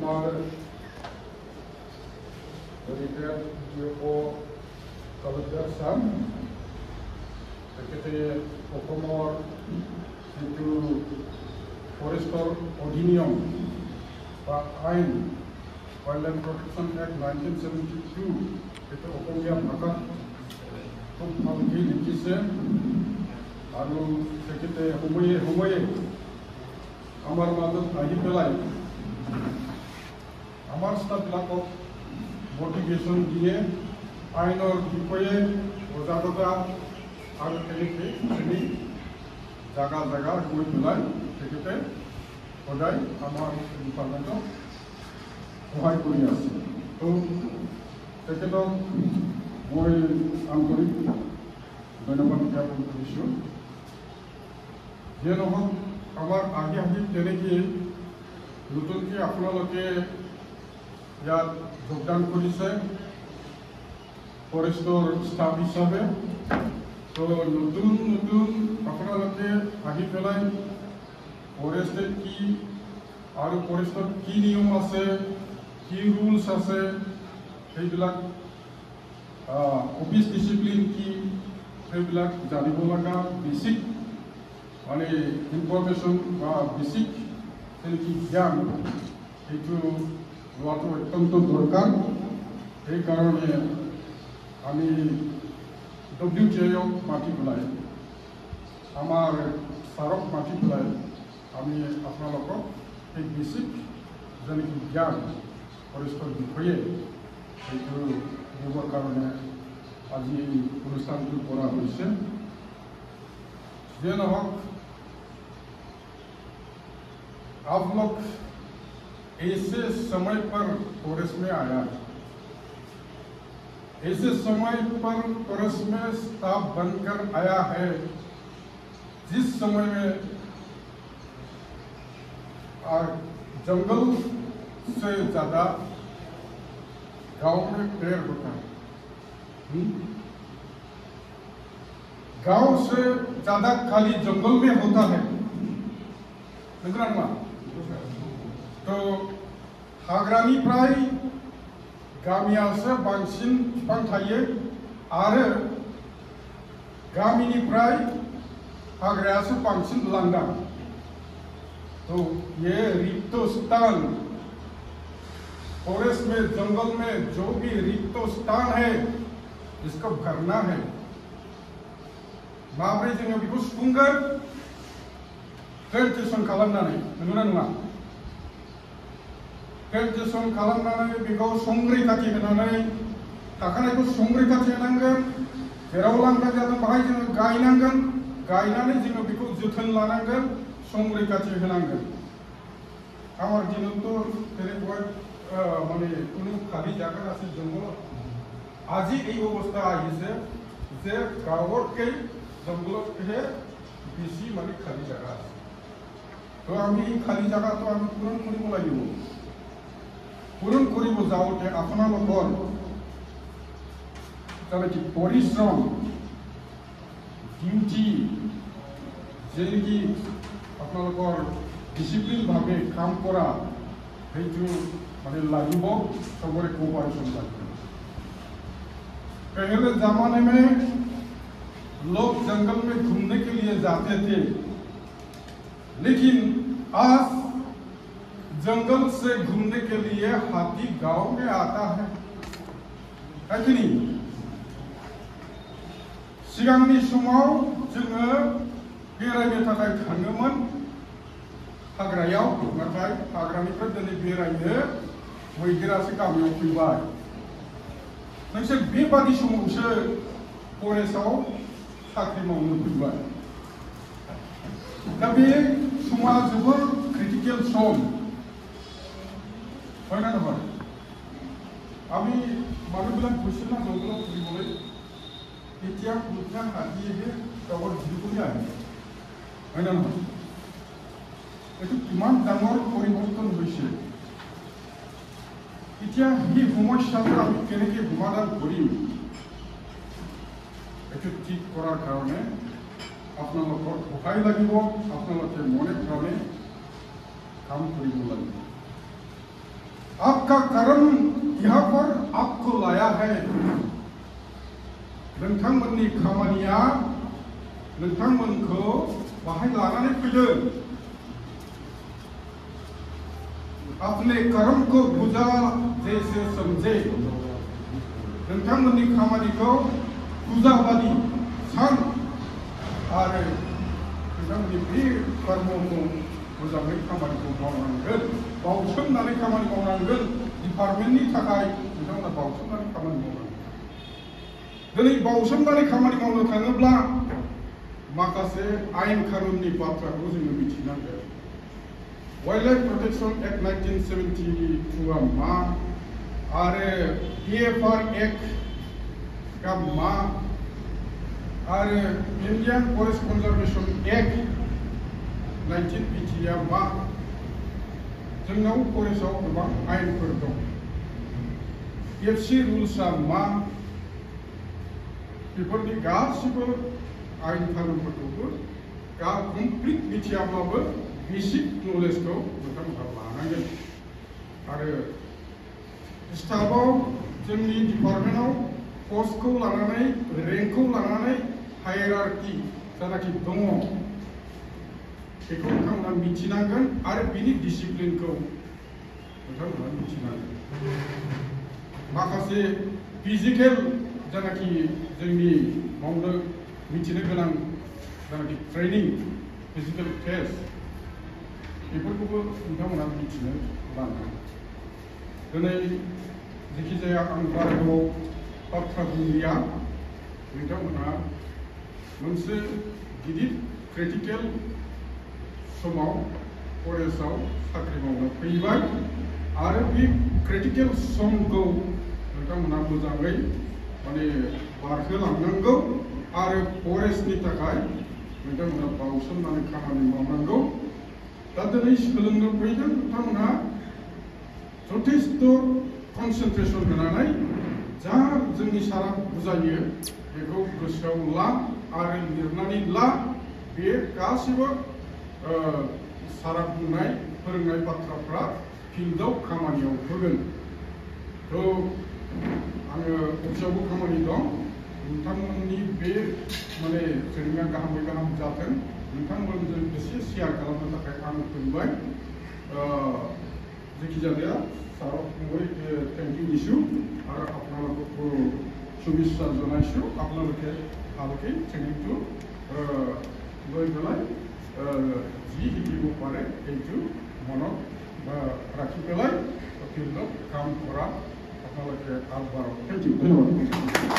আমাৰ তালুকদাৰ ছাৰ তেখেতে অসমৰ যিটো ফৰেষ্টৰ অধিনিয়ম বা আইন ৱাইল্ডলাইফ প্ৰটেকশ্যন এক্ট 1972 সেইটো অসমীয়া ভাষাত খুব ভালকৈ লিখিছে আৰু তেখেতে সময়ে সময়ে আমাৰ মাজত আহি পেলাই আমাৰ ষ্টাফবিলাকক মোটিভেশ্যন দিয়ে আইনৰ বিষয়ে সজাগতা আৰু তেনেকৈ আমি জাগা জাগা গৈ পেলাই তেখেতে সদায় আমাৰ ডিপাৰ্টমেণ্টক সহায় কৰি আছে তো তেখেতক মই আন্তৰিক ধন্যবাদ জ্ঞাপন কৰিছোঁ যিয়ে নহওক আমাৰ আহি আহি তেনেকৈ নতুনকৈ আপোনালোকে ইয়াত যোগদান কৰিছে ফৰেষ্টৰ ষ্টাফ হিচাপে তো নতুন নতুন আপোনালোকে আহি পেলাই ফৰেষ্টে কি আৰু ফৰেষ্টত কি নিয়ম আছে কি ৰুলছ আছে সেইবিলাক অফিচ ডিচিপ্লিন কি সেইবিলাক জানিব লগা বেছিক মানে ইনফৰমেশ্যন বা বেছিক তেনেকৈ জ্ঞান সেইটো লোৱাটো অত্যন্ত দৰকাৰ সেইকাৰণে আমি WTIক মাতি পেলাই আমাৰ ছাৰক মাতি পেলাই আমি আপোনালোকক এই বেছিক যেনেকৈ জ্ঞান ফৰেষ্টৰ বিষয়ে সেইটো দিবৰ কাৰণে আজি এই অনুষ্ঠানটো কৰা হৈছে যিয়ে নহওক आप लोग ऐसे समय पर फॉरेस्ट में आया ऐसे समय पर फॉरेस्ट में स्टाफ बनकर आया है जिस समय में जंगल से ज्यादा गांव में पेड़ होता है गांव से ज्यादा खाली जंगल में होता है तो हाग्रानिफ्राय गामियासो बांसिन बिफां थायो आरो गामिनिफ्राय हाग्रायासो बांसिन लांदां तो ये रिक्त स्थान फॉरेस्ट में जंगल में जो भी रिक्त स्थान है इसको भरना है माब्रै जोङो बेखौ सुफुंगोन प्रेजेन्टेसन खालामनानै नंगौना नङा प्रेजेन्टेसन खालामनानै बेखौ संरैखाथि होनानै थाखानायखौ संरैखाथि होनांगोन जेराव लांदां जादों बाहाय जोङो गायनांगोन गायनानै जोङो बेखौ जोथोन लानांगोन संरैखाथि होनांगोन আমার দিনত তেনেকুৱা মানে কোনো খালি জায়গা আছে জঙ্গল আজি এই অবস্থা আহিছে যে গাঁৱতকৈ জঙ্গলতহে বেছি মানে খালি জায়গা আছে তো আমি খালি জায়গাটো আমি পূৰণ কৰিব লাগিব পূৰণ কৰিব যাওঁতে আপোনালোকৰ যেনেকৈ পৰিশ্ৰম ডিউটি যেনেকৈ আপোনালোকৰ ডিসিপ্লিন ভাবে काम करा সেইটো মানে লাগিব सबरे कोऑपरेशन चाहिए पहले जमाने में लोग जंगल में घूमने के लिए जाते थे लेकिन आज जंगल से घूमने के लिए हाथी गांव में आता है कि नहीं सिगांनि समाव जोङो बेरायनो थाखाय थाङोमोन हाग्रायाव नाथाय हाग्रानिफ्राय दिनै बेरायनो मैदेरासो गामियाव फैबाय नोंसोर बेबादि समावसो फरेस्टआव साख्रि मावनो फैबाय दा बे समा जोबोर क्रिटिकेल सम হয় না নহয় আমি মানুহবিলাক গৈছিল না জংঘলত ফুৰিবলৈ এতিয়া উঠা হাতীয়েহে গাঁৱৰ ভিতৰলৈ আহে হয় না নহয় এইটো কিমান ডাঙৰ পৰিৱৰ্তন হৈছে এতিয়া এই সমস্যাটো আমি কেনেকৈ সমাধান কৰিম এইটো ঠিক কৰাৰ কাৰণে আপোনালোকৰ সহায় লাগিব আপোনালোকে মনে প্ৰাণে কাম কৰিব লাগিব आपका कर्म यहाँ पर आपको लाया है नोंथांमोननि खामानिया नोंथांमोनखौ बाहाय लानानै फैदों अपने कर्म को पूजा जैसे समझे नोंथांमोननि खामानिखौ पूजा बादि सान आरो नोंथांमोननि बे कर्मखौ मोजाङै खामानिखौ मावनांगोन बावसोमनानै खामानि मावनांगोन डिपार्टमेन्टनि थाखाय नोंथांमोना बावसोमनानै खामानि मावनांगोन दिनै बावसोमनानै खामानि मावनो थाङोब्ला माखासे आयेन कानुननि बाथ्राखौ जोङो मिथिनांगोन वाइल्डलाइफ प्रोटेक्शन एक्ट 1972 मा आरो PFR एक्ट का मा आरो इंडियन फरेस्ट कन्जर्वेशन एक्ट 1980 मा जोंनाव फरेस्टआव गोबां आयेनफोर दं FC रुल्सआ मा बेफोरनि गासिबो आयेन कानुनफोरखौबो कमप्लिट मिथियाब्लाबो बेसिक नलेजखौ नोंथांमोनहा लानांगोन आरो स्टाफआव जोंनि डिपार्टमेन्टआव पस्टखौ लानानै रेंकखौ लानानै हायरार्कि जानाखि दङ बेखौ नोंथांमोना मिथिनांगोन आरो बिनि डिसिप्लिनखौ नोंथांमोना मिथिनांगोन माखासे फिजिकेल जानाखि जोंनि मावनो मिथिनो गोनां जानाखि ट्रेनिं फिजिकेल टेस्ट बेफोरखौबो नोंथांमोना मिथिनो लानांगोन दिनै जेखि जाया आं बारा गोबाव बाथ्रा बुंलिया नोंथांमोना मोनसे गिदिर क्रिटिकेल समाव फरेस्टआव साख्रि मावनो फैबाय आरो बे क्रिटिकेल समखौ नोंथांमोना मोजाङै माने बारहोलांनांगौ आरो फरेस्टनि थाखाय नोंथांमोना बावसोमनानै खामानि मावनांगौ दा दिनै सोलोंनो फैदों नोंथांमोना जथेस्थ कनसेन्ट्रेसन होनानै जा जोंनि सारा बुजायो बेखौ गोसोआव ला आरो लिरनानै ला बे गासिबो सारा बुंनाय फोरोंनाय बाथ्राफ्रा फिल्डआव खामानियाव होगोन थ' आङो अफिसावबो खामानि दं नोंथांमोननि बे माने ट्रेनिंआ गाहामै गाहाम जाथों नोंथांमोनजों एसे शेयार खालामनो थाखाय आं फैबाय जेखि जाया साराव फंबाय थेंक इउ दिछु आरो আপোনালোকক শুভেচ্ছা জনাইছো আপোনালোকে ভালকৈ ট্ৰেনিংটো লৈ পেলাই যি শিকিব পাৰে সেইটো মনত ৰাখি পেলাই ফিল্ডত কাম কৰা আপোনালোকে আগবাঢ়ক। থেংক ইউ, ধন্যবাদ।